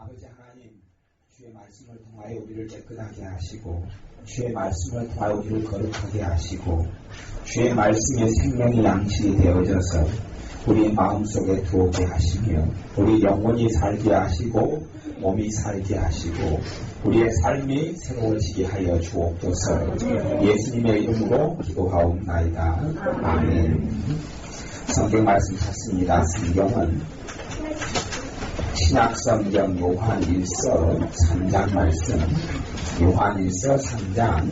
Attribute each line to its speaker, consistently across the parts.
Speaker 1: 아버지 하나님, 주의 말씀을 통하여 우리를 깨끗하게 하시고 주의 말씀을 통하여 우리를 거룩하게 하시고 주의 말씀의 생명이 양식이 되어져서 우리 마음속에 들어오게 하시며 우리 영혼이 살게 하시고 몸이 살게 하시고 우리의 삶이 새로워지게 하여 주옵소서. 예수님의 이름으로 기도하옵나이다. 아멘. 성경 말씀 찾습니다. 성경은 신약성경 요한일서 3장 말씀, 요한일서 3장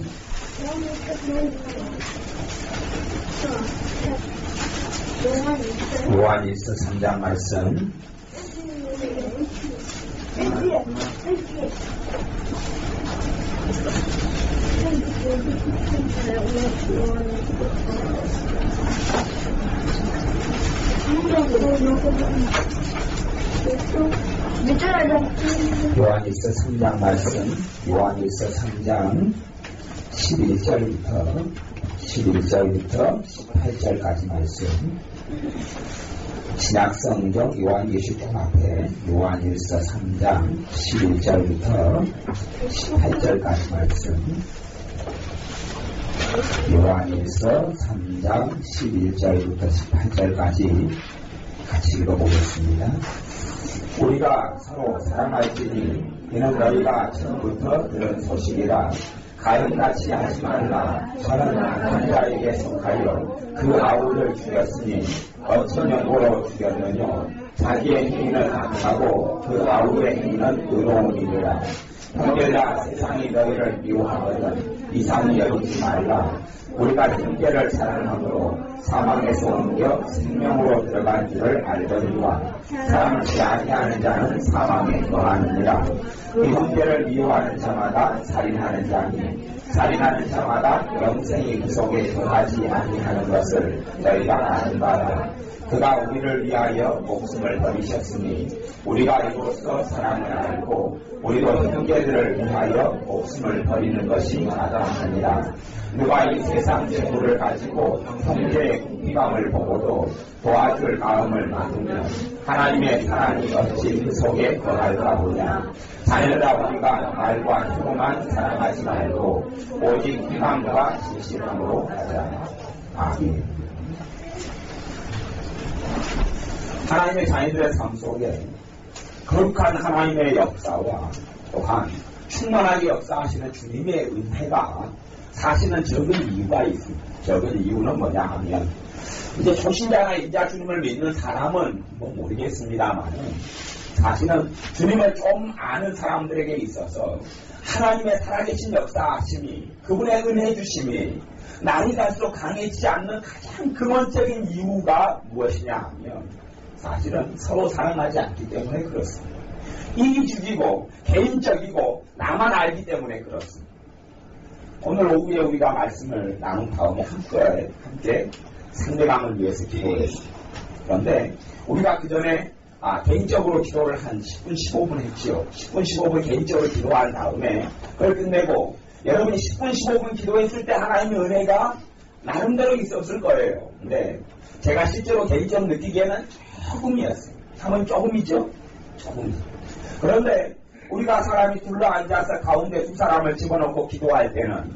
Speaker 1: 요한일서 3장 말씀 요한일서 3장 말씀, 요한일서 3장 11절부터 18절까지 말씀. 신약성경 요한계시록 앞에 요한일서 3장 11절부터 18절까지 말씀. 요한일서 3장 11절부터 18절까지 같이 읽어보겠습니다. 우리가 서로 사랑할지니 이는 너희가 처음부터 들은 소식이라. 가인같이 하지 말라. 저는 악한 자에게 속하여 그 아우를 죽였으니 어떤 연고로 죽였느냐. 자기의 행위는 악하고 그 아우의 행위는 의로움이니라. 형제들아, 세상이 너희를 미워하거든 이상히 여기지 말라. 우리가 형제를 사랑함으로 사망에서 옮겨 생명으로 들어간 줄을 알거니와 사랑치 아니하는 자는 사망에 거하느니라. 그 형제를 미워하는 자마다 살인하는 자니 살인하는 자마다 영생이 그 속에 거하지 아니하는 것을 너희가 아는 바라. 그가 우리를 위하여 목숨을 버리셨으니 우리가 이로써 사랑을 알고 우리도 형제들을 위하여 목숨을 버리는 것이 마땅하니라. 누가 이 세상 재물을 가지고 형제의 궁핍함을 보고도 도와줄 마음을 나누면 하나님의 사랑이 어찌 그 속에 거할까 보냐. 자녀들아, 우리가 말과 힘으로만 사랑하지 말고 오직 희망과 진실함으로 하자. 아멘. 하나님의 자녀들의 삶 속에 거룩한 하나님의 역사와 또한 충만하게 역사하시는 주님의 은혜가 사실은 적은 이유가 있습니다. 적은 이유는 뭐냐 하면 이제 초신자나 인자 주님을 믿는 사람은 뭐 모르겠습니다만 사실은 주님을 좀 아는 사람들에게 있어서 하나님의 살아계신 역사하심이 그분의 은혜 주심이 날이 갈수록 강해지지 않는 가장 근원적인 이유가 무엇이냐 하면 사실은 서로 사랑하지 않기 때문에 그렇습니다. 이기주의고 개인적이고 나만 알기 때문에 그렇습니다. 오늘 오후에 우리가 말씀을 나눈 다음에 함께 상대방을 위해서 기도했습니다. 그런데 우리가 그 전에 개인적으로 기도를 한 10분 15분 했지요. 10분 15분 개인적으로 기도한 다음에 그걸 끝내고 여러분이 10분 15분 기도했을 때 하나님의 은혜가 나름대로 있었을 거예요. 근데 제가 실제로 개인적으로 느끼기에는 조금이었어요. 참은 조금이죠? 조금. 그런데 우리가 사람이 둘러앉아서 가운데 두 사람을 집어넣고 기도할 때는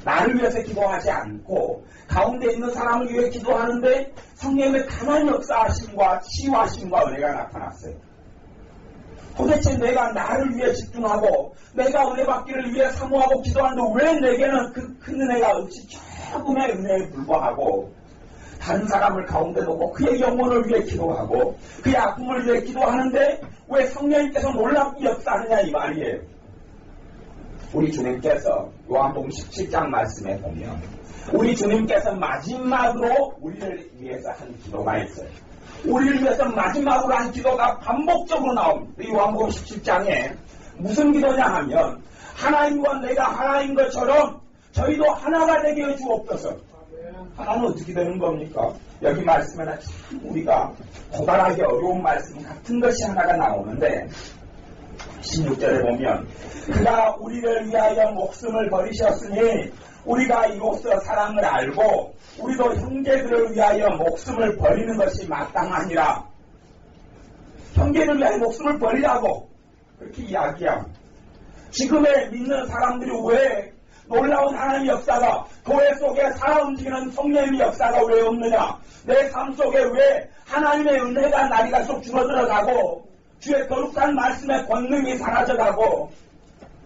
Speaker 1: 나를 위해서 기도하지 않고 가운데 있는 사람을 위해 기도하는데 성령의 강한 역사하심과 치유하심과 은혜가 나타났어요. 도대체 내가 나를 위해 집중하고 내가 은혜 받기를 위해 사모하고 기도하는데 왜 내게는 그 큰 은혜가 없이 조금의 은혜에 불과하고 다른 사람을 가운데 놓고 그의 영혼을 위해 기도하고 그의 아픔을 위해 기도하는데 왜 성령님께서 놀랍게 역사하느냐 이 말이에요. 우리 주님께서 요한복음 17장 말씀에 보면 우리 주님께서 마지막으로 우리를 위해서 한 기도가 있어요. 우리를 위해서 마지막으로 한 기도가 반복적으로 나옵니다. 요한복음 17장에 무슨 기도냐 하면 하나님과 내가 하나인 것처럼 저희도 하나가 되게 해주옵소서. 하나는 어떻게 되는 겁니까? 여기 말씀에는 참 우리가 고단하게 어려운 말씀 같은 것이 하나가 나오는데 16절에 보면 그가 우리를 위하여 목숨을 버리셨으니 우리가 이로써 사랑을 알고 우리도 형제들을 위하여 목숨을 버리는 것이 마땅하니라. 형제를 위하여 목숨을 버리라고 그렇게 이야기합니다. 지금의 믿는 사람들이 왜 놀라운 하나님의 역사가 교회 속에 살아 움직이는 성령의 역사가 왜 없느냐? 내 삶 속에 왜 하나님의 은혜가 날이 갈수록 줄어들어가고 주의 거룩한 말씀의 권능이 사라져가고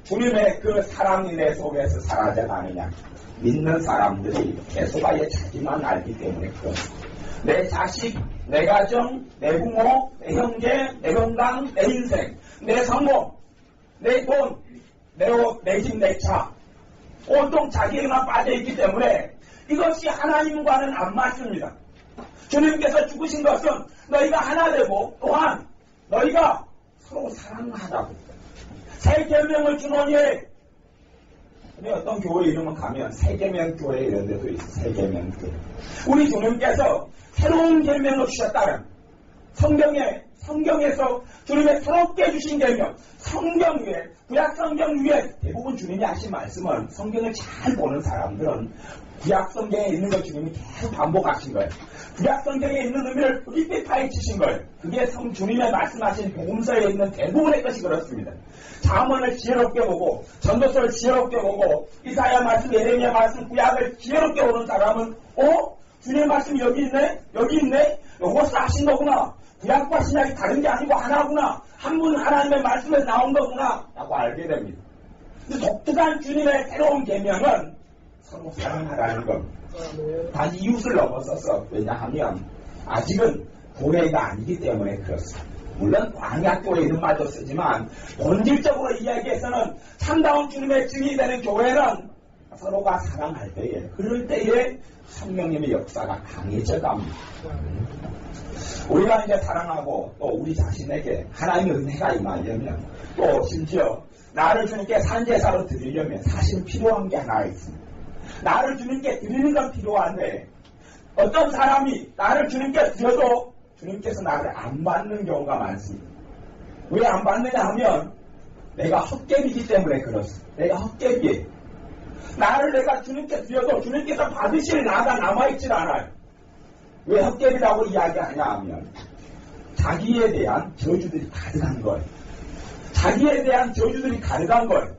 Speaker 1: 주님의 그 사랑이 내 속에서 사라져가느냐? 믿는 사람들이 계속 아예 자기만 알기 때문에 그렇습니다. 내 자식, 내 가정, 내 부모, 내 형제, 내 건강, 내 인생, 내 성공, 내 돈, 내 옷, 내 집, 내 차 온통 자기에게만 빠져있기 때문에 이것이 하나님과는 안 맞습니다. 주님께서 죽으신 것은 너희가 하나 되고 또한 너희가 서로 사랑하자고 새 계명을 주노니 어떤 교회 이름은 가면 새계명 교회 이런 데도 있어. 새계명 교회. 우리 주님께서 새로운 계명을 주셨다는 성경에서 주님의 새롭게 주신 계명, 성경 위에, 구약 성경 위에 대부분 주님이 하신 말씀은 성경을 잘 보는 사람들은 구약 성경에 있는 걸 주님이 계속 반복하신 거예요. 구약 성경에 있는 의미를 깊이 파헤치신 거예요. 그게 주님의 말씀하신 복음서에 있는 대부분의 것이 그렇습니다. 잠언을 지혜롭게 보고 전도서를 지혜롭게 보고 이사야 말씀, 예레미야 말씀, 구약을 지혜롭게 보는 사람은 주님의 말씀이 여기 있네? 요것을 하신 거구나. 구약과 신약이 다른 게 아니고 하나구나. 한 분 하나님의 말씀에서 나온 거구나 라고 알게 됩니다. 근데 독특한 주님의 새로운 계명은 서로 사랑하라는 겁니다. 단 이웃을 넘어서서 왜냐하면 아직은 교회가 아니기 때문에 그렇습니다. 물론 광야교회 이름마저 쓰지만 본질적으로 이야기해서는 참다운 주님의 증인이 되는 교회는 서로가 사랑할 때에 그럴 때에 성령님의 역사가 강해져 갑니다. 우리가 이제 사랑하고 또 우리 자신에게 하나님의 은혜가 임하려면 또 심지어 나를 주님께 산제사로 드리려면 사실 필요한 게 하나 있습니다. 나를 주님께 드리는 건 필요한데 어떤 사람이 나를 주님께 드려도 주님께서 나를 안 받는 경우가 많습니다. 왜 안 받느냐 하면 내가 헛개비이기 때문에 그렇습니다. 내가 헛개비예요. 나를 내가 주님께 드려도 주님께서 받으실 나가 남아있질 않아요. 왜 헛개비라고 이야기하냐 하면 자기에 대한 저주들이 가득한 거예요. 자기에 대한 저주들이 가득한 거예요.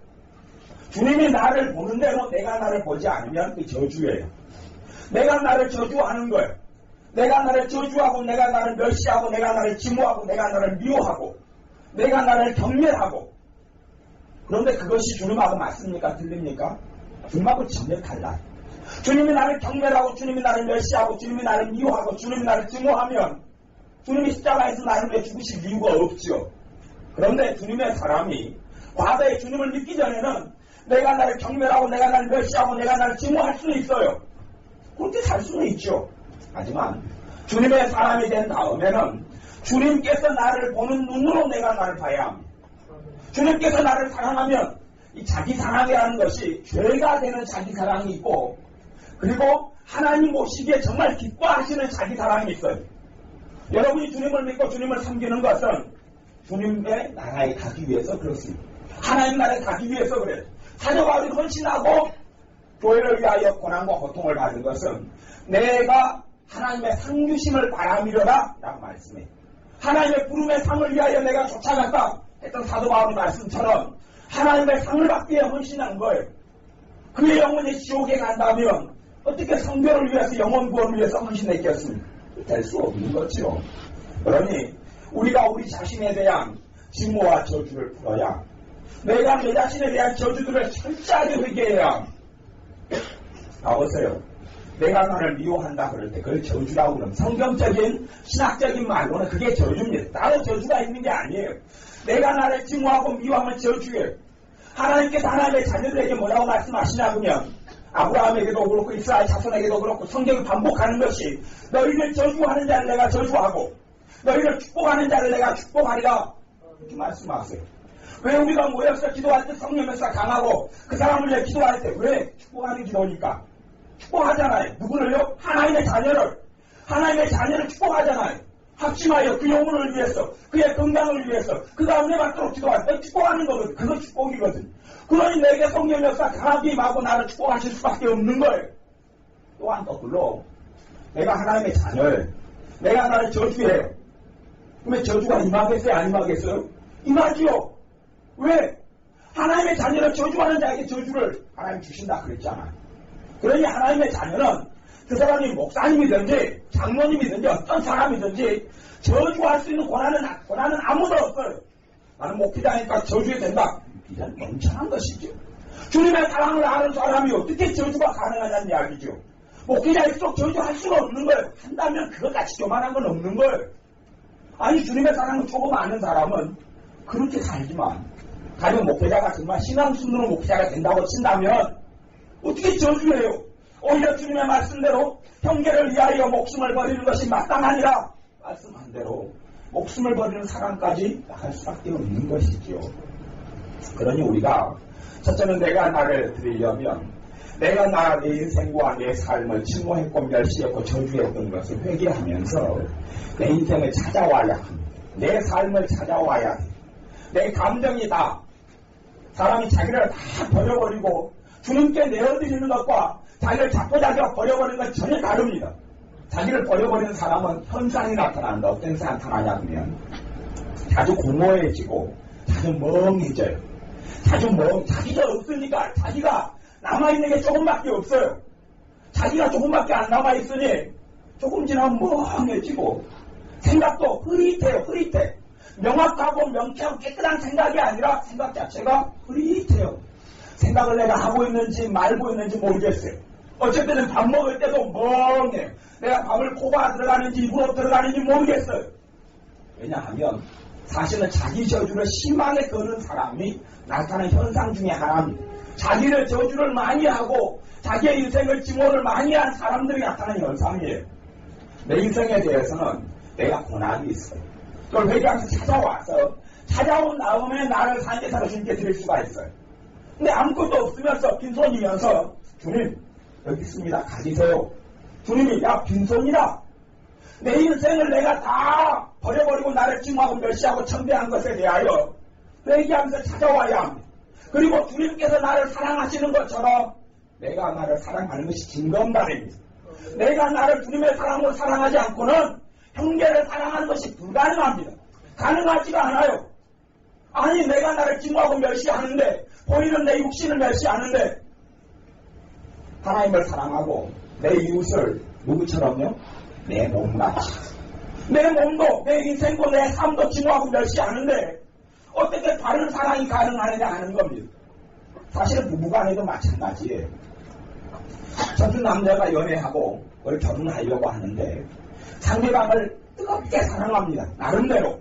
Speaker 1: 주님이 나를 보는 대로 내가 나를 보지 않으면 그 저주예요. 내가 나를 저주하는 거예요. 내가 나를 저주하고 내가 나를 멸시하고 내가 나를 증오하고 내가 나를 미워하고 내가 나를 경멸하고 그런데 그것이 주님하고 맞습니까? 틀립니까? 주님하고 전혀 달라요. 주님이 나를 경멸하고 주님이 나를 멸시하고 주님이 나를 미워하고 주님이 나를 증오하면 주님이 십자가에서 나를 위해 죽으실 이유가 없죠. 그런데 주님의 사람이 과거에 주님을 믿기 전에는 내가 나를 경멸하고 내가 나를 멸시하고 내가 나를 증오할 수는 있어요. 그렇게 살 수는 있죠. 하지만 주님의 사람이 된 다음에는 주님께서 나를 보는 눈으로 내가 나를 봐야 합니다. 주님께서 나를 사랑하면 이 자기 사랑이라는 것이 죄가 되는 자기 사랑이 있고 그리고 하나님 보시기에 정말 기뻐하시는 자기 사랑이 있어요. 여러분이 주님을 믿고 주님을 섬기는 것은 주님의 나라에 가기 위해서 그렇습니다. 하나님 나라에 가기 위해서 그래요. 사도 바울이 헌신하고 교회를 위하여 고난과 고통을 받은 것은 내가 하나님의 상주심을 바라미려라 라고 말씀해요. 하나님의 부름의 상을 위하여 내가 쫓아갔다 했던 사도 바울의 말씀처럼 하나님의 상을 받기 위해 헌신한 거예요. 그의 영혼이 지옥에 간다면 어떻게 성별을 위해서 영혼 구원을 위해서 헌신했겠습니까? 될 수 없는 거죠. 그러니 우리가 우리 자신에 대한 증오와 저주를 풀어야 내가 내 자신에 대한 저주들을 철저하게 회개해야 합니다. 봐보세요. 내가 나를 미워한다 그럴 때 그걸 저주라고 그러면 성경적인 신학적인 말로는 그게 저주입니다. 따로 저주가 있는 게 아니에요. 내가 나를 증오하고 미워하면 저주예요. 하나님께서 하나님의 자녀들에게 뭐라고 말씀하시냐 하면 아브라함에게도 그렇고 이스라엘 자손에게도 그렇고 성경이 반복하는 것이 너희를 저주하는 자를 내가 저주하고 너희를 축복하는 자를 내가 축복하리라 이렇게 말씀하세요. 왜 우리가 모여서 기도할 때 성령에서 강하고 그 사람을 위해 기도할 때 왜 축복하는 기도니까? 축복하잖아요. 누구를요? 하나님의 자녀를 축복하잖아요. 합심하여 그 영혼을 위해서 그의 건강을 위해서 그가 은혜 받도록 기도할 때 축복하는 거거든. 그거 축복이거든. 그러니 내게 성령 역사 강하게 임하고 나를 축복하실 수밖에 없는 거예요. 또한 거꾸로 내가 하나님의 자녀예요. 내가 나를 저주해요. 그러면 저주가 임하겠어요? 안 임하겠어요? 임하지요. 왜? 하나님의 자녀는 저주하는 자에게 저주를 하나님 주신다 그랬잖아요. 그러니 하나님의 자녀는 그 사람이 목사님이든지 장로님이든지 어떤 사람이든지 저주할 수 있는 권한은 아무도 없어요. 나는 목회자니까 저주해야 된다. 이런 멍청한 것이죠. 주님의 사랑을 아는 사람이 어떻게 저주가 가능하냐는 이야기죠. 목회자일수록 저주할 수가 없는 거예요. 한다면 그것같이 교만한 건 없는 거예요. 아니 주님의 사랑을 조금 아는 사람은 그렇게 살지만 가령 목회자가 정말 신앙순으로 목회자가 된다고 친다면 어떻게 저주해요? 오히려 주님의 말씀대로 형제를 위하여 목숨을 버리는 것이 마땅하니라 말씀한 대로 목숨을 버리는 사람까지 할 수밖에 없는 것이지요. 그러니 우리가 첫째는 내가 나를 드리려면 내가 내 인생과 내 삶을 침노했고 멸시했고 저주했던 것을 회개하면서 내 인생을 찾아와야 합니다. 내 삶을 찾아와야 돼. 내 감정이 다 사람이 자기를 다 버려버리고 주님께 내어드리는 것과 자기를 자포자기가 버려버리는 건 전혀 다릅니다. 자기를 버려버리는 사람은 현상이 나타난다. 어떤 현상이 나타나냐 하면 자주 공허해지고 자주 멍해져요. 자기가 없으니까 자기가 남아있는 게 조금밖에 없어요. 자기가 조금밖에 안 남아있으니 조금 지나면 멍해지고 생각도 흐릿해요. 명확하고 명쾌하고 깨끗한 생각이 아니라 생각 자체가 흐릿해요. 생각을 내가 하고 있는지 말고 있는지 모르겠어요. 어쨌든 밥 먹을 때도 멍해요. 내가 밥을 코가 들어가는지 입으로 들어가는지 모르겠어요. 왜냐하면 사실은 자기 저주를 심하게 거는 사람이 나타나는 현상 중에 하나입니다. 자기를 저주를 많이 하고 자기의 인생을 증오를 많이 한 사람들이 나타나는 현상이에요. 내 인생에 대해서는 내가 고난이 있어요. 그걸 회개하면서 찾아와서 찾아온 다음에 나를 산제사로 주님께 드릴 수가 있어요. 근데 아무것도 없으면서 빈손이면서 주님 여기 있습니다. 가지세요. 주님이 야 빈손이다. 내 인생을 내가 다 버려버리고 나를 증오하고 멸시하고 천대한 것에 대하여 회개하면서 찾아와야 합니다. 그리고 주님께서 나를 사랑하시는 것처럼 내가 나를 사랑하는 것이 증거음달입니다. 내가 나를 주님의 사랑으로 사랑하지 않고는 형제를 사랑하는 것이 불가능합니다. 가능하지가 않아요. 아니 내가 나를 증오하고 멸시하는데 보이는 내 육신을 멸시하는데 하나님을 사랑하고 내 이웃을 누구처럼요? 내 몸같이 내 몸도 내 인생도 내 삶도 증오하고 멸시하는데 어떻게 다른 사랑이 가능하느냐 하는 겁니다. 사실은 부부간에도 마찬가지예요. 저도 남자가 연애하고 우리 결혼하려고 하는데 상대방을 뜨겁게 사랑합니다. 나름대로.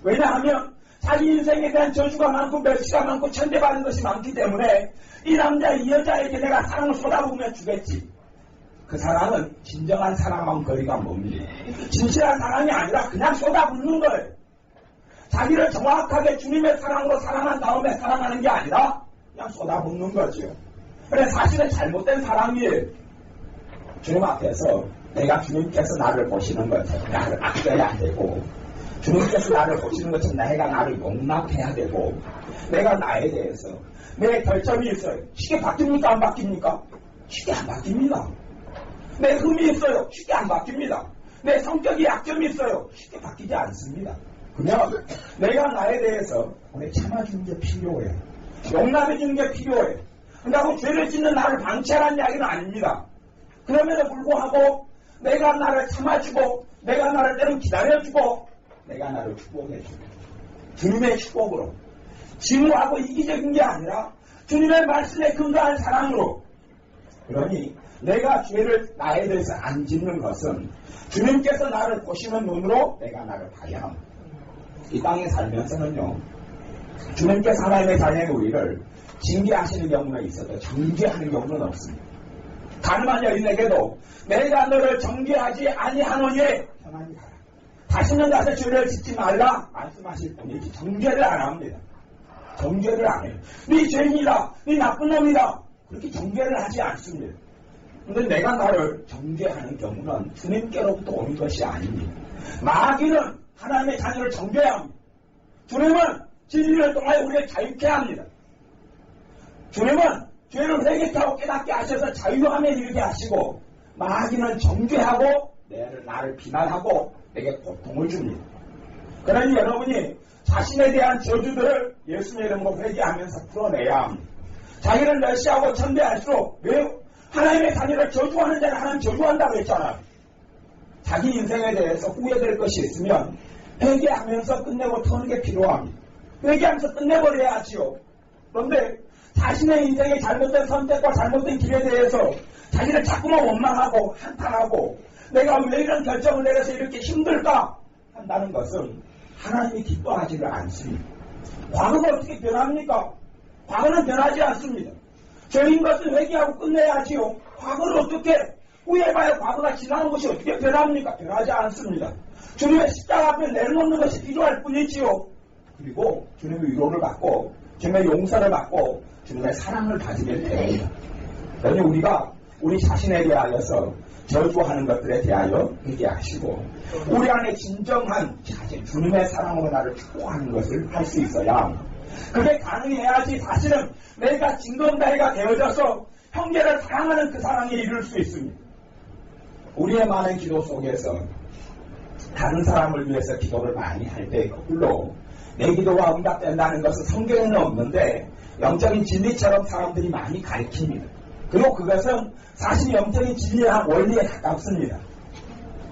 Speaker 1: 왜냐하면 자기 인생에 대한 저주가 많고 멸시가 많고 천대받는 것이 많기 때문에 이 남자 이 여자에게 내가 사랑을 쏟아부으면 주겠지. 그 사랑은 진정한 사랑하고는 거리가 멉니다. 진실한 사랑이 아니라 그냥 쏟아붓는 거예요. 자기를 정확하게 주님의 사랑으로 사랑한 다음에 사랑하는 게 아니라 그냥 쏟아붓는 거죠. 그래 사실은 잘못된 사랑이에요. 주님 앞에서 내가 주님께서 나를 보시는 것처럼 나를 아껴야 되고 주님께서 나를 보시는 것처럼 내가 나를 용납해야 되고 내가 나에 대해서 내 결점이 있어요. 쉽게 바뀝니까? 안 바뀝니까? 쉽게 안 바뀝니다. 내 흠이 있어요. 쉽게 안 바뀝니다. 내 성격이 약점이 있어요. 쉽게 바뀌지 않습니다. 그냥 내가 나에 대해서 오늘 참아주는 게 필요해요. 용납해주는 게 필요해요. 그렇다고 죄를 짓는 나를 방치하라는 이야기는 아닙니다. 그럼에도 불구하고 내가 나를 참아주고 내가 나를 때로는 기다려주고 내가 나를 축복해주고 주님의 축복으로 증오하고 이기적인 게 아니라 주님의 말씀에 근거한 사랑으로 그러니 내가 죄를 나에 대해서 안 짓는 것은 주님께서 나를 보시는 눈으로 내가 나를 봐야 합니다. 이 땅에 살면서는요 주님께서 하나님의 자녀의 우리를 징계하시는 경우는 있어도 정죄하는 경우는 없습니다. 가늠한 여인에게도 내가 너를 정죄하지 아니하노니 평안히 가라. 다시는 다시 죄를 짓지 말라 말씀하실 뿐이지 정죄를 안 합니다. 정죄를 안 해요. 네 죄인이다. 네 나쁜 놈이다. 그렇게 정죄를 하지 않습니다. 그런데 내가 나를 정죄하는 경우는 주님께로부터 오는 것이 아닙니다. 마귀는 하나님의 자녀를 정죄해야 합니다. 주님은 진리를 통하여 우리를 자유케 합니다. 주님은 죄를 회개케 하고 깨닫게 하셔서 자유함에 이르게 하시고 마귀는 정죄하고 나를 비난하고 내게 고통을 줍니다. 그러니 여러분이 자신에 대한 저주들을 예수님의 이름으로 회개하면서 풀어내야 합니다. 자기를 멸시하고 천대할수록 왜 하나님의 자녀를 저주하는 자는 하나님 저주한다고 했잖아요. 자기 인생에 대해서 후회될 것이 있으면 회개하면서 끝내고 터는 게 필요합니다. 회개하면서 끝내버려야 하지요. 그런데 자신의 인생의 잘못된 선택과 잘못된 길에 대해서 자기를 자꾸만 원망하고 한탄하고 내가 왜 이런 결정을 내려서 이렇게 힘들까 한다는 것은 하나님이 기뻐하지를 않습니다. 과거가 어떻게 변합니까? 과거는 변하지 않습니다. 죄인 것은 회개하고 끝내야 하지요. 과거를 어떻게 후회해봐야 과거가 지나는 것이 어떻게 변합니까? 변하지 않습니다. 주님의 십자가 앞에 내려놓는 것이 필요할 뿐이지요. 그리고 주님의 위로를 받고 주님의 용서를 받고 주님의 사랑을 받으면 됩니다. 그러니 우리가 우리 자신에 대하여서 저주하는 것들에 대하여 회개하시고 우리 안에 진정한 자신, 주님의 사랑으로 나를 축복하는 것을 할 수 있어야 합니다. 그게 가능해야지 사실은 내가 진검다리가 되어져서 형제를 사랑하는 그 사랑에 이룰 수 있습니다. 우리의 많은 기도 속에서 다른 사람을 위해서 기도를 많이 할 때 거꾸로 내 기도가 응답된다는 것은 성경에는 없는데 영적인 진리처럼 사람들이 많이 가르칩니다. 그리고 그것은 사실 영적인 진리와 원리에 가깝습니다.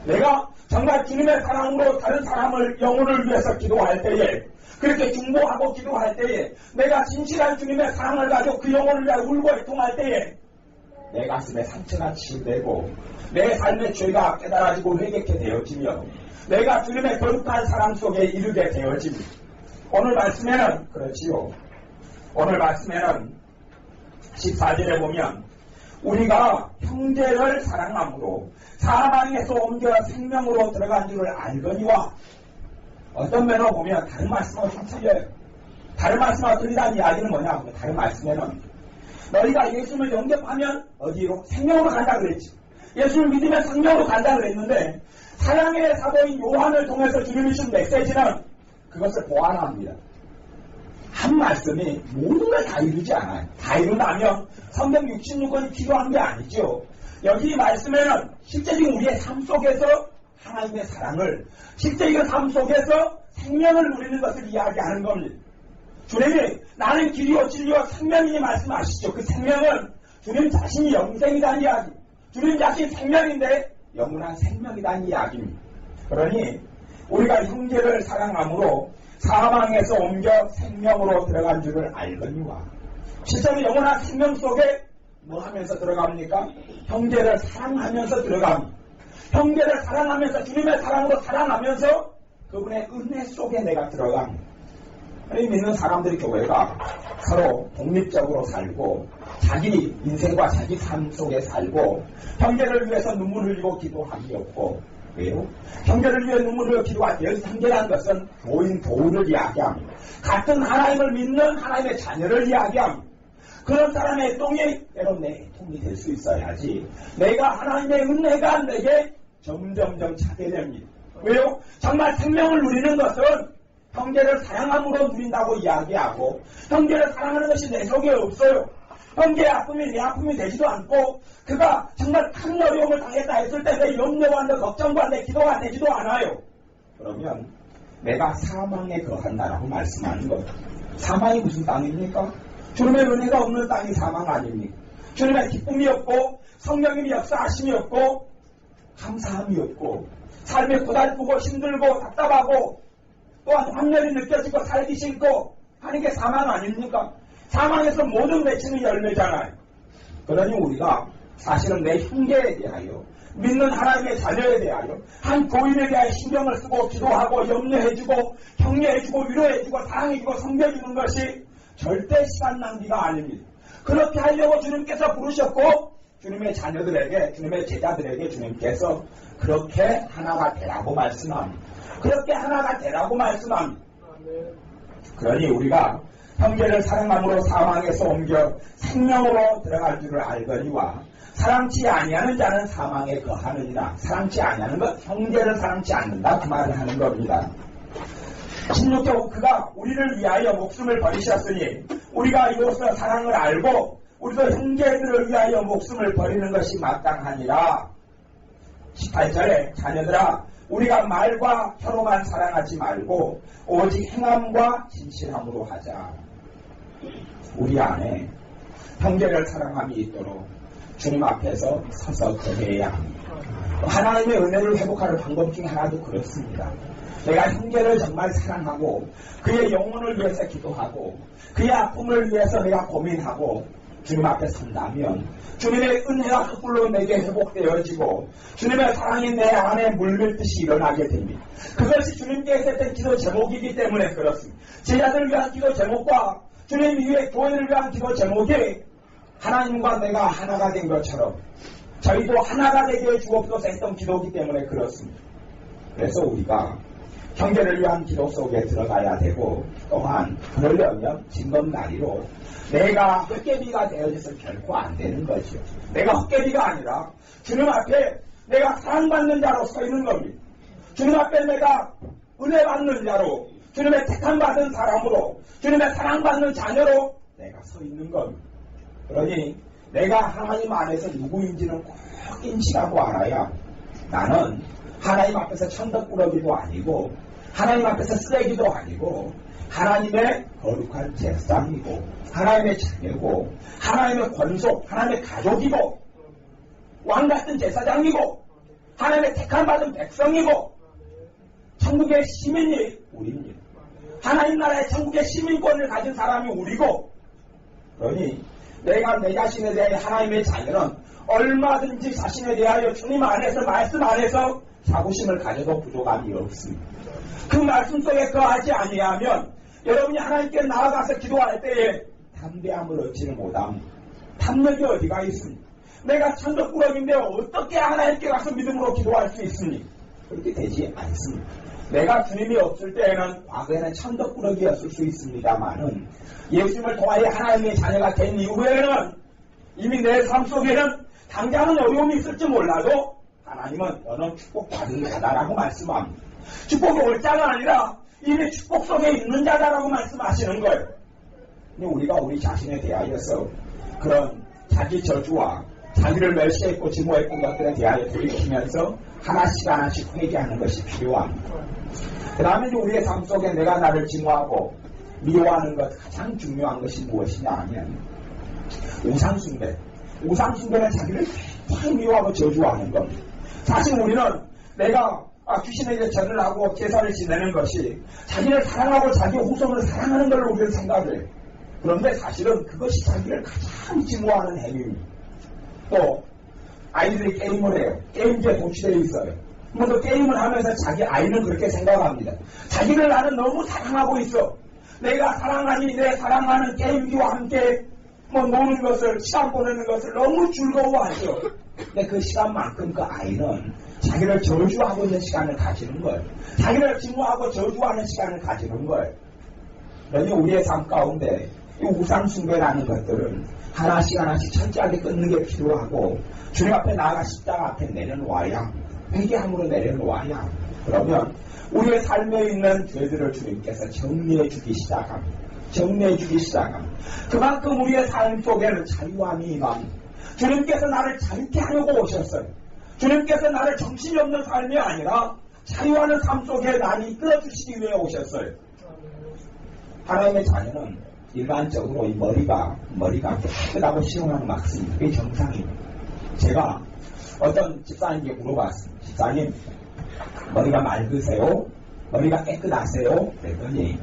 Speaker 1: 내가 정말 주님의 사랑으로 다른 사람을 영혼을 위해서 기도할 때에 그렇게 중보하고 기도할 때에 내가 진실한 주님의 사랑을 가지고 그 영혼을 위해 울고 애통할 때에 내 가슴에 상처가 치유되고 내 삶의 죄가 깨달아지고 회개케 되어지며 내가 주님의 거룩한 사랑 속에 이르게 되어집니다. 오늘 말씀에는 그렇지요. 오늘 말씀에는 14절에 보면 우리가 형제를 사랑함으로 사망에서 옮겨 생명으로 들어간 줄을 알거니와 어떤 면으로 보면 다른 말씀하고 좀 틀려요. 다른 말씀하고 틀리다는 이야기는 뭐냐? 다른 말씀에는 너희가 예수를 영접하면 어디로? 생명으로 간다 그랬지. 예수를 믿으면 생명으로 간다 그랬는데 사랑의 사도인 요한을 통해서 주님이 준 메시지는 그것을 보완합니다. 한 말씀이 모든 걸 다 이루지 않아요. 다 이룬다면 성경 66권이 필요한 게 아니죠. 여기 말씀에는 실제적인 우리의 삶 속에서 하나님의 사랑을 실제적인 삶 속에서 생명을 누리는 것을 이야기하는 겁니다. 주님이 나는 길이요 진리요 생명이니 말씀하시죠. 그 생명은 주님 자신이 영생이라는 이야기. 주님 자신이 생명인데 영원한 생명이라는 이야기입니다. 그러니 우리가 형제를 사랑함으로 사망에서 옮겨 생명으로 들어간 줄을 알거니와 실제로 영원한 생명 속에 뭐 하면서 들어갑니까? 형제를 사랑하면서 들어갑니다. 형제를 사랑하면서 주님의 사랑으로 사랑하면서 그분의 은혜 속에 내가 들어갑니다. 믿는 사람들이 교회가 서로 독립적으로 살고 자기 인생과 자기 삶 속에 살고 형제를 위해서 눈물 흘리고 기도함이 없고 왜요? 형제를 위해 눈물 흘리고 기도할 때 여기서 형제라는 것은 교인 교우를 이야기합니다. 같은 하나님을 믿는 하나님의 자녀를 이야기합니다. 그런 사람의 애통이 때로 내 애통이 될 수 있어야지 내가 하나님의 은혜가 내게 점점점 차게 됩니다. 왜요? 정말 생명을 누리는 것은 형제를 사랑함으로 누린다고 이야기하고 형제를 사랑하는 것이 내 속에 없어요. 형제의 아픔이 내 아픔이 되지도 않고 그가 정말 큰 어려움을 당했다 했을 때 내 염려와 내 걱정과 내 기도가 되지도 않아요. 그러면 내가 사망에 거한다라고 말씀하는 것. 사망이 무슨 땅입니까? 주님의 은혜가 없는 땅이 사망 아닙니까? 주님의 기쁨이 없고 성령님이 역사하심이 없고 감사함이 없고 삶이 고달프고 힘들고 답답하고 또한 환멸이 느껴지고 살기 싫고 하는 게 사망 아닙니까? 사망에서 모든 맺히는 열매잖아요. 그러니 우리가 사실은 내 형제에 대하여 믿는 하나님의 자녀에 대하여 한 교인에 대하여 신경을 쓰고 기도하고 염려해주고 격려해주고 위로해주고 사랑해주고 섬겨주는 것이 절대 시간 낭비가 아닙니다. 그렇게 하려고 주님께서 부르셨고 주님의 자녀들에게 주님의 제자들에게 주님께서 그렇게 하나가 되라고 말씀합니다. 그렇게 하나가 되라고 말씀합니다. 그러니 우리가 형제를 사랑함으로 사망에서 옮겨 생명으로 들어갈 줄을 알거니와 사랑치 아니하는 자는 사망에 거하느니라. 사랑치 아니하는 것, 형제를 사랑치 않는다 그 말을 하는 겁니다. 16절 그가 우리를 위하여 목숨을 버리셨으니 우리가 이로써 사랑을 알고 우리도 형제들을 위하여 목숨을 버리는 것이 마땅하니라. 18절에 자녀들아 우리가 말과 혀로만 사랑하지 말고 오직 행함과 진실함으로 하자. 우리 안에 형제를 사랑함이 있도록 주님 앞에서 서서 거해야 합니다. 하나님의 은혜를 회복하는 방법 중에 하나도 그렇습니다. 내가 형제를 정말 사랑하고 그의 영혼을 위해서 기도하고 그의 아픔을 위해서 내가 고민하고 주님 앞에 선다면 주님의 은혜가 흙불로 내게 회복되어지고 주님의 사랑이 내 안에 물밀듯이 일어나게 됩니다. 그것이 주님께서 했던 기도 제목이기 때문에 그렇습니다. 제자들을 위한 기도 제목과 주님 위에 교회를 위한 기도 제목이 하나님과 내가 하나가 된 것처럼 저희도 하나가 되게 해주옵소서 했던 기도이기 때문에 그렇습니다. 그래서 우리가 형제를 위한 기도 속에 들어가야 되고 또한 그러려면 징검다리로 내가 헛개비가 되어져서 결코 안 되는 거죠. 내가 헛개비가 아니라 주님 앞에 내가 사랑받는 자로 서 있는 겁니다. 주님 앞에 내가 은혜 받는 자로 주님의 택함받은 사람으로 주님의 사랑받는 자녀로 내가 서 있는 겁니다. 그러니 내가 하나님 안에서 누구인지는 꼭 인식하고 알아야 나는 하나님 앞에서 천덕꾸러기도 아니고 하나님 앞에서 쓰레기도 아니고 하나님의 거룩한 제사장이고 하나님의 자녀고 하나님의 권속, 하나님의 가족이고 왕같은 제사장이고 하나님의 택함받은 백성이고 천국의 시민이 우리입니다. 하나님 나라의 천국의 시민권을 가진 사람이 우리고 그러니 내가 내 자신에 대해 하나님의 자녀는 얼마든지 자신에 대하여 주님 안에서 말씀 안에서 자부심을 가져도 부족함이 없습니다. 그 말씀 속에 거하지 아니하면 여러분이 하나님께 나아가서 기도할 때에 담대함을 얻지는 못합니다. 탐욕이 어디가 있습니까? 내가 천덕꾸러기인데 어떻게 하나님께 가서 믿음으로 기도할 수 있습니까? 그렇게 되지 않습니다. 내가 주님이 없을 때에는 과거에는 천덕꾸러기였을 수 있습니다만은 예수님을 통하여 하나님의 자녀가 된 이후에는 이미 내 삶 속에는 당장은 어려움이 있을지 몰라도 하나님은 너는 축복받은 자다라고 말씀합니다. 축복이 올 자가 아니라 이미 축복 속에 있는 자다라고 말씀하시는 거예요. 근데 우리가 우리 자신에 대하여서 그런 자기 저주와 자기를 멸시했고 증오했던 것들에 대하여 돌이키면서 하나씩 회개하는 것이 필요합니다. 그 다음에 우리의 삶 속에 내가 나를 증오하고 미워하는 것 가장 중요한 것이 무엇이냐 하면 우상숭배. 우상숭배는 자기를 굉장히 미워하고 저주하는 겁니다. 사실 우리는 내가 귀신에게 절을 하고 제사를 지내는 것이 자기를 사랑하고 자기 후손을 사랑하는 걸로 우리는 생각을 해요. 그런데 사실은 그것이 자기를 가장 증오하는 행위입니다. 또 아이들이 게임을 해요. 게임기에 도취되어 있어요. 그러면 게임을 하면서 자기 아이는 그렇게 생각합니다. 자기를 나는 너무 사랑하고 있어. 내가 사랑하니 내 사랑하는 게임기와 함께 노는 것을 시간 보내는 것을 너무 즐거워하죠. 근데 그 시간만큼 그 아이는 자기를 저주하고 있는 시간을 가지는 거예요. 자기를 증오하고 저주하는 시간을 가지는 거예요. 그러니 우리의 삶 가운데 이 우상숭배라는 것들은 하나씩 철저하게 끊는 게 필요하고 주님 앞에 나아가 십자가 앞에 내려놓아야 회개함으로 내려놓아야 그러면 우리의 삶에 있는 죄들을 주님께서 정리해 주기 시작합니다. 정리해 주기 시작합니다. 그만큼 우리의 삶 속에는 자유함이 임합니다. 주님께서 나를 자유케 하려고 오셨어요. 주님께서 나를 정신이 없는 삶이 아니라 자유하는 삶 속에 나를 이끌어주시기 위해 오셨어요. 하나님의 자녀는 일반적으로 이 머리가 깨끗하고 시원하고 막습니다. 그게 정상입니다. 제가 어떤 집사님께 물어봤습니다. 집사님, 머리가 맑으세요? 머리가 깨끗하세요? 그랬더니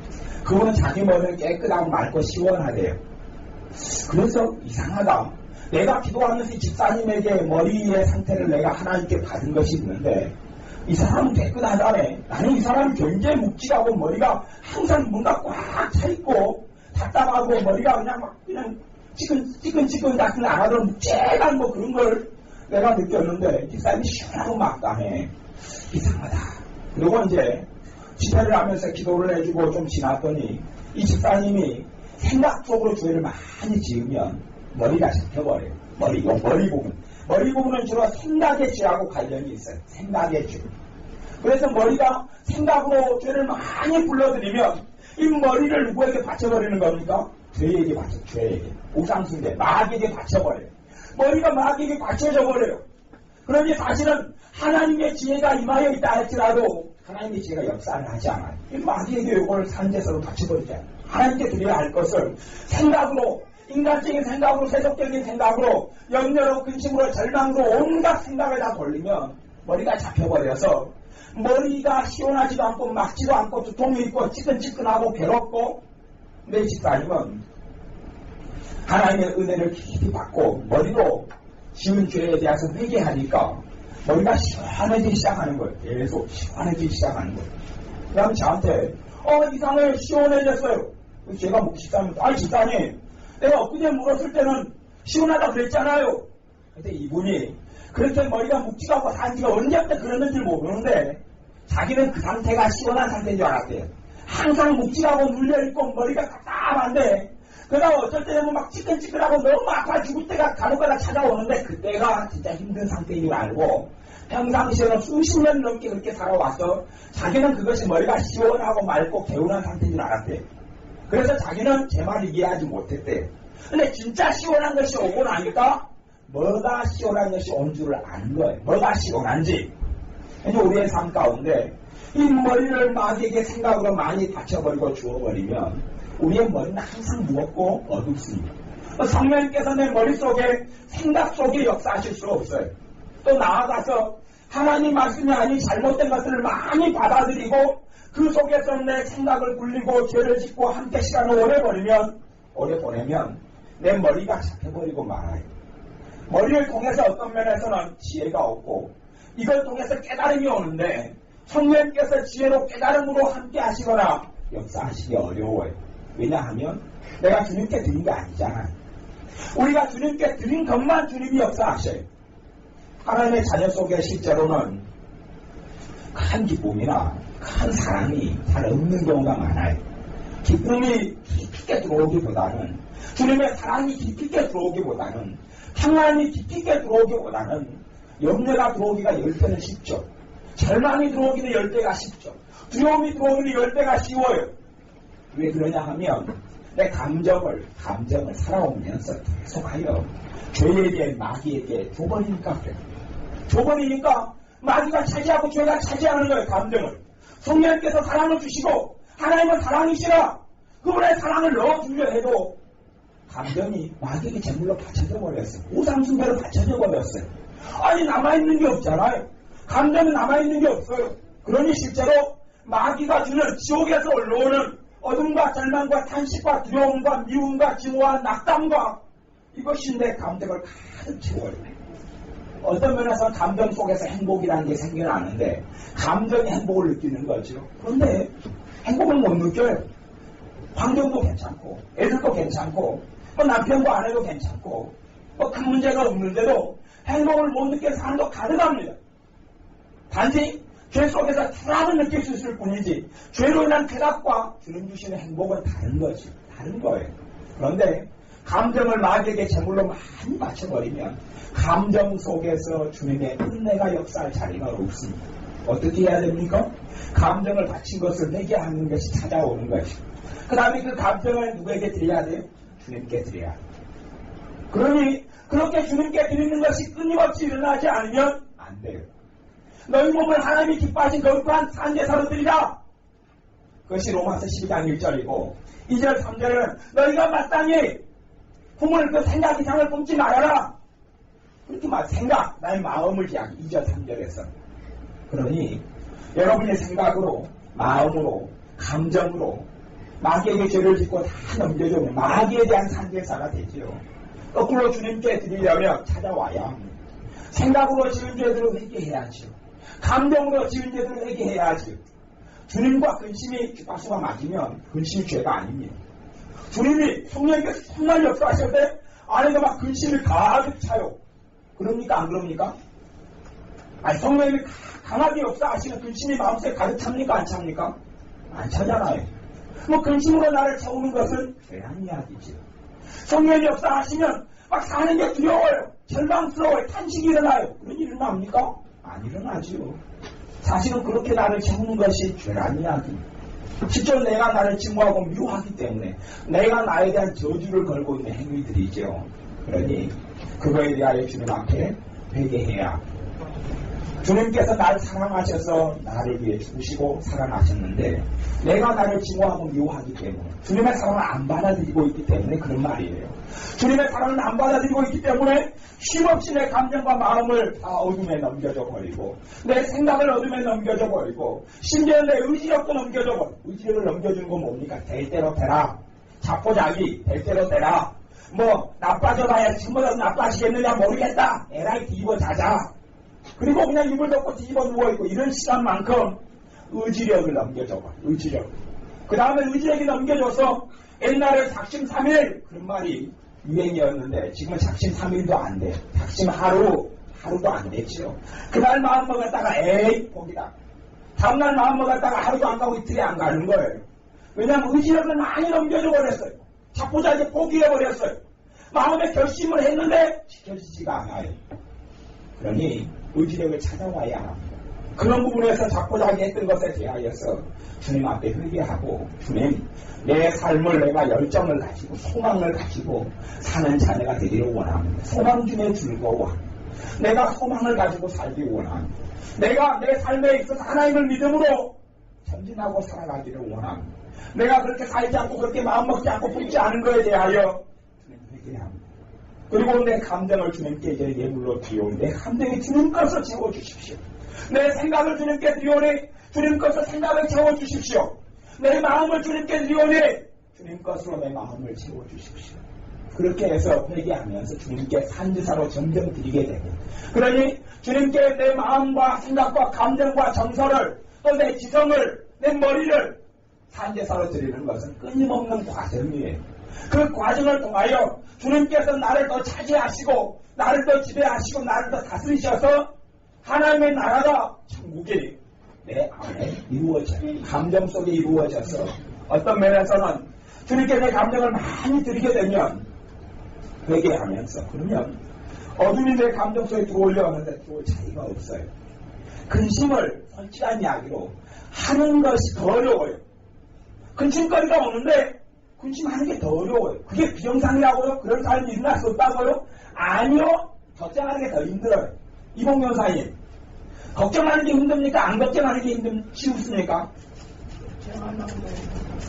Speaker 1: 그분은 자기 머리는 깨끗하고 맑고 시원하대요. 그래서 이상하다. 내가 기도하면서 이 집사님에게 머리의 상태를 내가 하나님께 받은 것이 있는데 이 사람은 깨끗하다네. 나는 이 사람이 굉장히 묵직하고 머리가 항상 뭔가 꽉 차있고 답답하고 머리가 그냥 찌끈찌끈 같은 안 하던 묵직한 그런 걸 내가 느꼈는데 집사님이 시원하고 막다해. 이상하다. 그리고 이제 집회를 하면서 기도를 해주고 좀 지났더니 이 집사님이 생각 속으로 죄를 많이 지으면 머리가 잡혀버려요. 머리 부분. 머리 부분은 주로 생각의 죄하고 관련이 있어요. 생각의 죄. 그래서 머리가 생각으로 죄를 많이 불러들이면 이 머리를 누구에게 바쳐버리는 겁니까? 죄에게 바쳐, 죄에게. 우상숭배, 마귀에게 바쳐버려요. 머리가 마귀에게 바쳐져 버려요. 그러니 사실은 하나님의 지혜가 임하여 있다 할지라도 하나님의 지혜가 역사를 하지 않아요. 마귀에게 이걸 산제사로 바쳐버리잖아요. 하나님께 드려야 할 것을 생각으로, 인간적인 생각으로, 세속적인 생각으로, 염려로, 근심으로, 절망으로 온갖 생각을 다 돌리면 머리가 잡혀버려서 머리가 시원하지도 않고 막지도 않고 두통이 있고 찌끈찌끈하고 괴롭고, 내 집사님은 하나님의 은혜를 깊이 받고 머리로 지은 죄에 대해서 회개하니까 머리가 시원해지기 시작하는 거예요. 계속 시원해지기 시작하는 거예요. 그다음 저한테 이상해요. 시원해졌어요. 제가 집사님, 집사님 내가 엊그제 물었을 때는 시원하다 그랬잖아요. 근데 이분이 그렇게 머리가 묵직하고 산지가 언제부터 그랬는지 모르는데 자기는 그 상태가 시원한 상태인 줄 알았대요. 항상 묵직하고 눌려있고 머리가 답답한데 그러다 어쩔 때는 막 찌끈찌끈하고 너무 아파 죽을 때가 간혹가다 찾아오는데 그때가 진짜 힘든 상태인 줄 알고 평상시에는 수십 년 넘게 그렇게 살아와서 자기는 그것이 머리가 시원하고 맑고 개운한 상태인 줄 알았대요. 그래서 자기는 제 말을 이해하지 못했대요. 근데 진짜 시원한 것이 오고 나니까 뭐가 시원한 것이 온 줄을 아는 거예요. 뭐가 시원한지. 우리의 삶 가운데 이 머리를 마귀에게 생각으로 많이 받쳐버리고 주어버리면 우리의 머리는 항상 무겁고 어둡습니다. 성령님께서 내 머릿속에 생각 속에 역사하실 수 없어요. 또 나아가서 하나님 말씀이 아닌 잘못된 것들을 많이 받아들이고 그 속에서 내 생각을 굴리고 죄를 짓고 함께 시간을 오래 보내면 내 머리가 잡혀버리고 말아요. 머리를 통해서 어떤 면에서는 지혜가 없고 이걸 통해서 깨달음이 오는데 성령님께서 지혜로 깨달음으로 함께 하시거나 역사하시기 어려워요. 왜냐하면 내가 주님께 드린 게 아니잖아요. 우리가 주님께 드린 것만 주님이 역사하셔요. 하나님의 자녀 속에 실제로는 큰 기쁨이나 큰 사랑이 잘 없는 경우가 많아요. 기쁨이 깊이 있게 들어오기보다는 주님의 사랑이 깊이 있게 들어오기보다는 평안이 깊이 있게 들어오기보다는 염려가 들어오기가 10배는 쉽죠. 절망이 들어오기는 10배가 쉽죠. 두려움이 들어오기는 10배가 쉬워요. 왜 그러냐 하면 내 감정을 살아오면서 계속하여 죄에게 마귀에게 줘버리니까 그래요. 줘버리니까 마귀가 차지하고 죄가 차지하는 거예요. 감정을. 성령님께서 사랑을 주시고 하나님은 사랑이시라 그분의 사랑을 넣어주려 해도 감정이 마귀에게 제물로 바쳐져 버렸어요. 우상숭배로 바쳐져 버렸어요. 아니 남아있는 게 없잖아요. 감정이 남아있는 게 없어요. 그러니 실제로 마귀가 주는 지옥에서 올라오는 어둠과 절망과 탄식과 두려움과 미움과 증오와 낙담과 이것이 내 감정을 가득 채워요. 어떤 면에서는 감정 속에서 행복이라는 게 생겨나는데 감정이 행복을 느끼는 거죠. 그런데 행복을 못 느껴요. 환경도 괜찮고 애들도 괜찮고 남편도 아내도 괜찮고 큰 문제가 없는데도 행복을 못 느끼는 사람도 가능합니다. 단지 죄 속에서 쾌락을 느낄 수 있을 뿐이지 죄로 인한 쾌락과 주님 주시는 행복은 다른 거지. 다른 거예요. 그런데 감정을 마귀에게 제물로 많이 맞춰버리면 감정 속에서 주님의 은혜가 역사할 자리가 없습니다. 어떻게 해야 됩니까? 감정을 바친 것을 내게 하는 것이 찾아오는 것이고 그 다음에 그 감정을 누구에게 드려야 돼요? 주님께 드려야 돼요. 그러니 그렇게 주님께 드리는 것이 끊임없이 일어나지 않으면 안 돼요. 너희 몸을 하나님이 기뻐하신 거룩한 산제사로 드리라. 그것이 로마서 12장 1절이고 2절 3절은 너희가 마땅히 품을 그 생각 이상을 품지 말아라. 그렇게 생각, 나의 마음을 이야기 2절 3절에서. 그러니 여러분의 생각으로, 마음으로, 감정으로 마귀에게 죄를 짓고 다 넘겨주면 마귀에 대한 산제사가 되죠. 거꾸로 주님께 드리려면 찾아와야 합니다. 생각으로 지은 죄들을 회개해야죠. 감정으로 지은 죄들을 회개해야죠. 주님과 근심이 뒷박수가 맞으면 근심이 죄가 아닙니다. 주님이 성령님께서 정말 역사하실 때 안에서 막 근심이 가득 차요. 그럽니까? 안 그럽니까? 아니 성령님이 강하게 역사하시는 근심이 마음속에 가득 찹니까? 안 찹니까? 안 차잖아요. 근심으로 나를 채우는 것은 죄란 이야기죠. 성령이 역사하시면 막 사는 게 두려워요. 절망스러워요. 탄식이 일어나요. 그런 일이 일어납니까? 안 일어나죠. 사실은 그렇게 나를 채우는 것이 죄란 이야기입니다. 실제로 내가 나를 증오하고 미워하기 때문에 내가 나에 대한 저주를 걸고 있는 행위들이죠. 그러니 그거에 대하여 주님 앞에 회개해야 주님께서 나를 사랑하셔서 나를 위해 죽으시고 살아나셨는데 내가 나를 증오하고 미워하기 때문에 주님의 사랑을 안 받아들이고 있기 때문에 그런 말이에요. 주님의 사랑을 안 받아들이고 있기 때문에 쉼없이 내 감정과 마음을 다 어둠에 넘겨져 버리고 내 생각을 어둠에 넘겨져 버리고 심지어 내 의지력도 넘겨져 버리고 의지력을 넘겨주는 건 뭡니까? 될 대로 되라. 자포자기 될 대로 되라. 뭐 나빠져봐야 지금보다 나빠지겠느냐 모르겠다. 에라이 뒤집어 자자. 그리고 그냥 이불 덮고 뒤집어 누워있고 이런 시간만큼 의지력을 넘겨줘 봐. 의지력. 그 다음에 의지력이 넘겨져서 옛날에 작심 3일 그런 말이 유행이었는데 지금은 작심 3일도 안 돼. 작심 하루도 안 되죠. 그날 마음 먹었다가 에이 포기다. 다음날 마음 먹었다가 하루도 안 가고 이틀이 안 가는 거예요. 왜냐하면 의지력을 많이 넘겨줘 버렸어요. 자포자기 포기해버렸어요. 마음의 결심을 했는데 지켜지지가 않아요. 그러니 의지력을 찾아와야 합니다. 그런 부분에서 자포자기 했던 것에 대하여서 주님 앞에 회개하고 주님 내 삶을 내가 열정을 가지고 소망을 가지고 사는 자녀가 되기를 원합니다. 소망 중에 즐거워합니다. 내가 소망을 가지고 살기 원합니다. 내가 내 삶에 있어서 하나님을 믿음으로 전진하고 살아가기를 원합니다. 내가 그렇게 살지 않고 그렇게 마음먹지 않고 품지 않은 것에 대하여 주님 회개합니다. 그리고 내 감정을 주님께 이제 예물로 드리오니 내 감정이 주님 것을 채워주십시오. 내 생각을 주님께 드리오니 주님 것을 생각을 채워주십시오. 내 마음을 주님께 드리오니 주님 것으로 내 마음을 채워주십시오. 그렇게 해서 회개하면서 주님께 산지사로 점점 드리게 되고 그러니 주님께 내 마음과 생각과 감정과 정서를 또 내 지성을 내 머리를 산제사로 드리는 것은 끊임없는 과정이에요. 그 과정을 통하여 주님께서 나를 더 차지하시고 나를 더 지배하시고 나를 더 다스리셔서 하나님의 나라가 천국이 내 안에 이루어져요. 감정 속에 이루어져서 어떤 면에서는 주님께 내 감정을 많이 드리게 되면 회개하면서 그러면 어둠이 내 감정 속에 들어오려 하는데 들어올 차이가 없어요. 근심을 솔직한 이야기로 하는 것이 더 어려워요. 근심거리가 오는데 근심하는 게 더 어려워요. 그게 비정상이라고요? 그런 삶이 일어날 수 없다고요? 아니요. 걱정하는 게 더 힘들어요. 이봉명사님 걱정하는 게 힘듭니까? 안 걱정하는 게 쉬우십니까?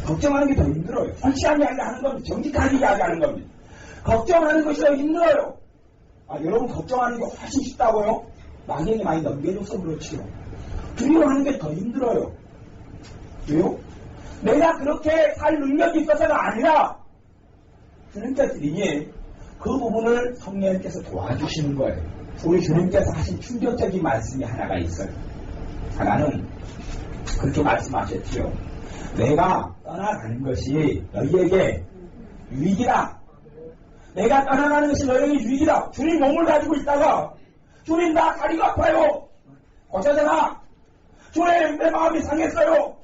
Speaker 1: 걱정하는 게 더 힘들어요. 솔직한 이야기 하는 겁니다. 정직하게 이야기하는 겁니다. 걱정하는 것이 더 힘들어요. 여러분 걱정하는 게 훨씬 쉽다고요? 막연히 많이 넘겨줘서 그렇지요. 두려워하는 게 더 힘들어요. 왜요? 내가 그렇게 살 능력이 있어서가 아니라 주님께 드리니 그 부분을 성령님께서 도와주시는 거예요. 우리 주님께서 하신 충격적인 말씀이 하나가 있어요. 하나는 그렇게 말씀하셨지요. 내가 떠나가는 것이 너희에게 유익이다. 내가 떠나가는 것이 너희에게 유익이다. 주님 몸을 가지고 있다가 주님 나 다리가 아파요. 고쳐져라. 주님 내 마음이 상했어요.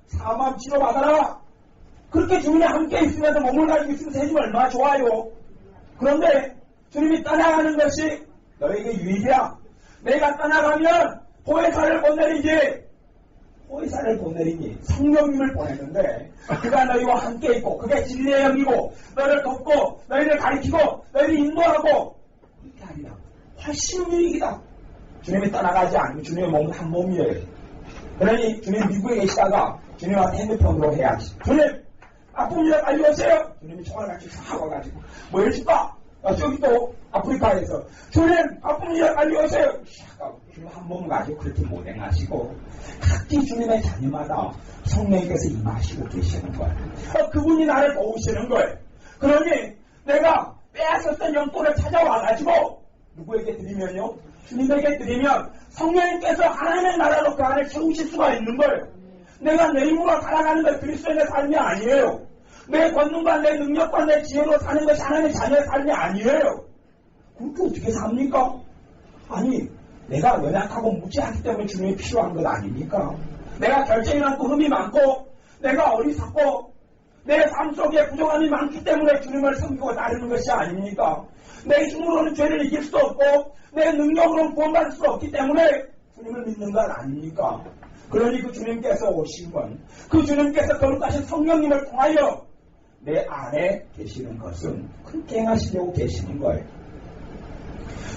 Speaker 1: 사마음 치료받아라. 그렇게 주님이 함께 있으면서 몸을 가지고 있으면서 해주면 얼마나 좋아요. 그런데 주님이 떠나가는 것이 너에게 유익이야. 내가 떠나가면 보혜사를 보내리니 성령님을 보냈는데 그가 너희와 함께 있고 그게 진리의 영이고 너를 돕고 너희를 가리키고 너희를 인도하고 그렇게 하리라. 훨씬 유익이다. 주님이 떠나가지 않으면 주님의 몸은 한 몸이에요. 그러니 주님 미국에 계시다가 주님한테 핸드폰으로 해야지. 주님 아픕니다. 빨리 오세요. 주님이 총알같이 싹 와가지고 뭐 해줄까? 저기 또 아프리카에서 주님 아픕니다. 빨리 오세요. 주님 한 몸 가지고 그렇게 못 행하시고 각기 주님의 자녀마다 성령님께서 임하시고 계시는 거예요. 그분이 나를 도우시는 거예요. 그러니 내가 빼앗았던 영혼을 찾아와가지고 누구에게 드리면요? 주님에게 드리면 성령님께서 하나님의 나라로 그 안에 채우실 수가 있는 거예요. 내가 내 힘으로 살아가는 것 그리스도의 삶이 아니에요. 내 권능과 내 능력과 내 지혜로 사는 것이 하나님의 자녀의 삶이 아니에요. 그렇게 어떻게 삽니까? 아니 내가 연약하고 무지하기 때문에 주님이 필요한 것 아닙니까? 내가 결정이 많고 흠이 많고 내가 어리석고 내 삶 속에 부정함이 많기 때문에 주님을 섬기고 따르는 것이 아닙니까? 내 힘으로는 죄를 이길 수도 없고 내 능력으로는 구원받을 수 없기 때문에 주님을 믿는 것 아닙니까? 그러니 그 주님께서 오신 건 그 주님께서 거룩하신 성령님을 통하여 내 안에 계시는 것은 그렇게 행하시려고 계시는 거예요.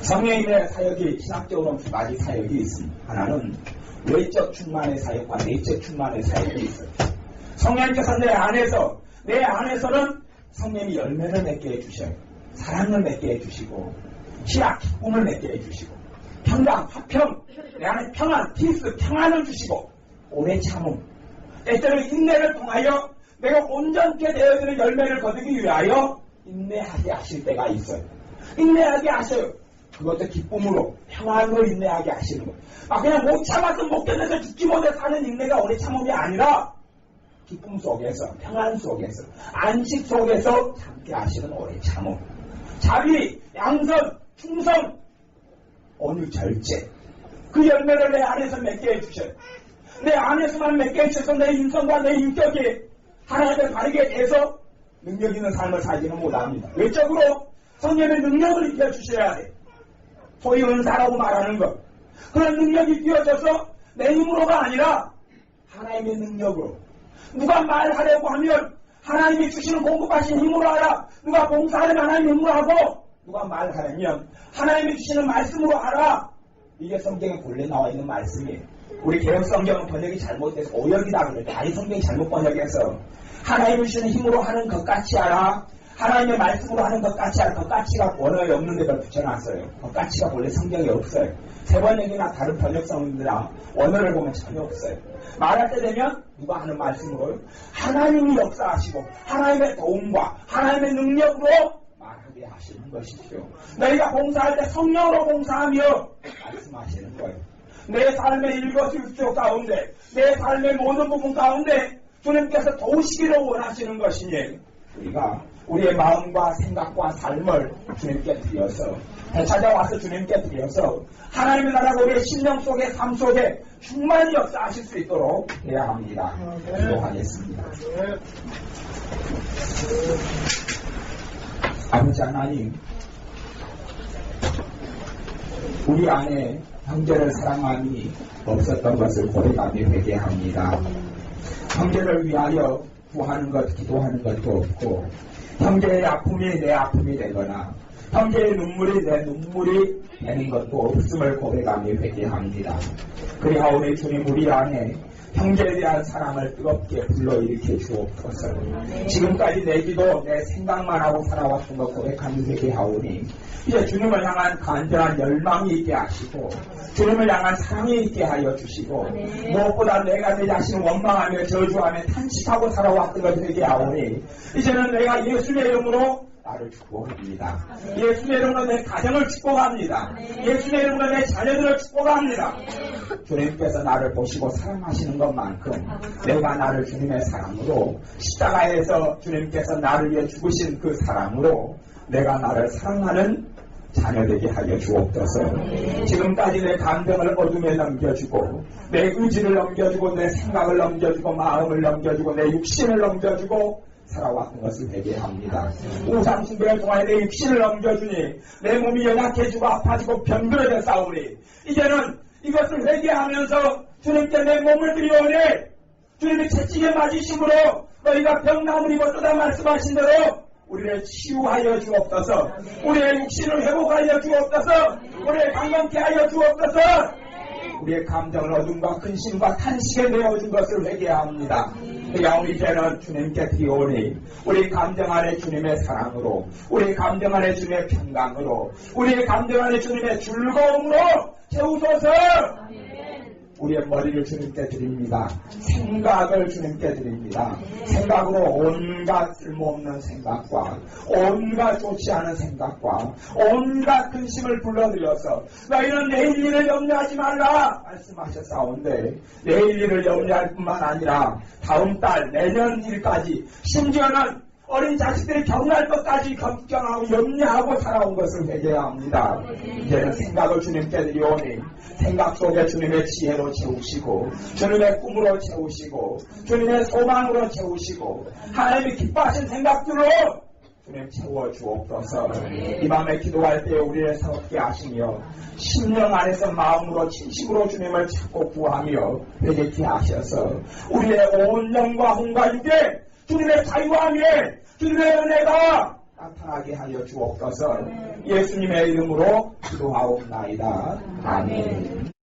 Speaker 1: 성령님의 사역이 신학적으로 두 가지 사역이 있습니다. 하나는 외적 충만의 사역과 내적 충만의 사역이 있어요. 성령님께서 내 안에서는 성령이 열매를 맺게 해주셔요. 사랑을 맺게 해주시고 희락, 기쁨을 맺게 해주시고 평강, 화평, 내 안에 평안, 피스, 평안을 주시고 오래 참음, 때때로 인내를 통하여 내가 온전케 되어지는 열매를 거두기 위하여 인내하게 하실 때가 있어요. 인내하게 하셔요. 그것도 기쁨으로, 평안으로 인내하게 하시는 거예요. 그냥 못 참아서 못 견뎌서 죽지 못해 사는 인내가 오래 참음이 아니라 기쁨 속에서, 평안 속에서, 안식 속에서 참게 하시는 오래 참음. 자비, 양선, 충성, 온유, 절제. 그 열매를 내 안에서 맺게 해주셔요. 내 안에서만 맺게 해주셔서 내 인성과 내 인격이 하나님을 바르게 돼서 능력 있는 삶을 살지는 못합니다. 외적으로 성령의 능력을 입혀주셔야 돼. 소위 은사라고 말하는 것. 그런 능력이 끼워져서 내 힘으로가 아니라 하나님의 능력으로. 누가 말하려고 하면 하나님이 주시는 공급하신 힘으로 하라. 누가 봉사하려면 하나님의 힘으로 하고 누가 말하려면 하나님이 주시는 말씀으로 하라. 이게 성경에 본래 나와 있는 말씀이에요. 우리 개혁 성경은 번역이 잘못돼서 오역이다 그러는데 아니 성경이 잘못 번역해서 하나님이 주시는 힘으로 하는 것 같이 하라. 하나님의 말씀으로 하는 것 같이 하라. 것 같이가 원어에 없는 데를 붙여놨어요. 것 같이가 본래 성경에 없어요. 세 번역이나 다른 번역성이나 원어를 보면 전혀 없어요. 말할 때 되면 누가 하는 말씀으로 하나님이 역사하시고 하나님의 도움과 하나님의 능력으로 말하게 하시는 것이죠. 너희가 봉사할 때 성령으로 봉사하며 말씀하시는 거예요. 내 삶의 일거수일투족 가운데 내 삶의 모든 부분 가운데 주님께서 도우시기를 원하시는 것이니 우리가 우리의 마음과 생각과 삶을 주님께 드려서 되찾아와서 주님께 드려서 하나님의 나라가 우리의 심령 속에 삶 속에 충만히 역사하실 수 있도록 해야 합니다. 기도하겠습니다. 아버지 하나님, 우리 안에 형제를 사랑함이 없었던 것을 고백하며 회개합니다. 형제를 위하여 구하는 것, 기도하는 것도 없고 형제의 아픔이 내 아픔이 되거나 형제의 눈물이 내 눈물이 되는 것도 없음을 고백하며 회개합니다. 그리하오니 주님 우리 안에 형제에 대한 사랑을 뜨겁게 불러일으켜 주옵소서. 지금까지 내 기도 내 생각만 하고 살아왔던 것 고백하며 회개하오니 이제 주님을 향한 간절한 열망이 있게 하시고 주님을 향한 사랑이 있게 하여 주시고 무엇보다 내가 내 자신을 원망하며 저주하며 탄식하고 살아왔던 것 회개하오니 이제는 내가 예수의 이름으로 나를 축복합니다. 예수의 이름으로 내 가정을 축복합니다. 예수의 이름으로 내 자녀들을 축복합니다. 주님께서 나를 보시고 사랑하시는 것만큼 내가 나를 주님의 사랑으로 십자가에서 주님께서 나를 위해 죽으신 그 사랑으로 내가 나를 사랑하는 자녀되게 하여 주옵소서. 지금까지 내 감정을 어둠에 넘겨주고 내 의지를 넘겨주고 내 생각을 넘겨주고 마음을 넘겨주고 내 육신을 넘겨주고 살아왔던 것을 회개합니다. 우상 숭배를 통하여 내 육신을 넘겨주니 내 몸이 연약해지고 아파지고 병들어져 싸우니 이제는 이것을 회개하면서 주님께 내 몸을 드리오니 주님이 채찍에 맞으심으로 너희가 병나무를 입었다 말씀하신 대로 우리를 치유하여 주옵소서. 우리의 육신을 회복하여 주옵소서. 우리를 강건케 하여 주옵소서. 우리의 감정을 어둠과 근심과 탄식에 내어준 것을 회개합니다. 그러나 이제는 주님께 드리오니 우리 감정 안에 주님의 사랑으로 우리 감정 안에 주님의 평강으로 우리의 감정 안에 주님의 즐거움으로 채우소서. 우리의 머리를 주님께 드립니다. 생각을 주님께 드립니다. 생각으로 온갖 쓸모없는 생각과 온갖 좋지 않은 생각과 온갖 근심을 불러들여서 너희는 내일 일을 염려하지 말라 말씀하셨사온데 내일 일을 염려할 뿐만 아니라 다음 달 내년 일까지 심지어는 어린 자식들이 결혼할 것까지 걱정하고 염려하고 살아온 것을 회개해야 합니다. 이제는 생각을 주님께 드리오니 생각 속에 주님의 지혜로 채우시고 주님의 꿈으로 채우시고 주님의 소망으로 채우시고 하나님이 기뻐하신 생각들로 주님 채워주옵소서. 이 밤에 기도할 때 우리를 새롭게 하시며 심령 안에서 마음으로 진심으로 주님을 찾고 구하며 회개케 하셔서 우리의 온 영과 혼과 육에 주님의 자유함에 주님의 은혜가 나타나게 하여 주옵소서. 예수님의 이름으로 기도하옵나이다. 아멘.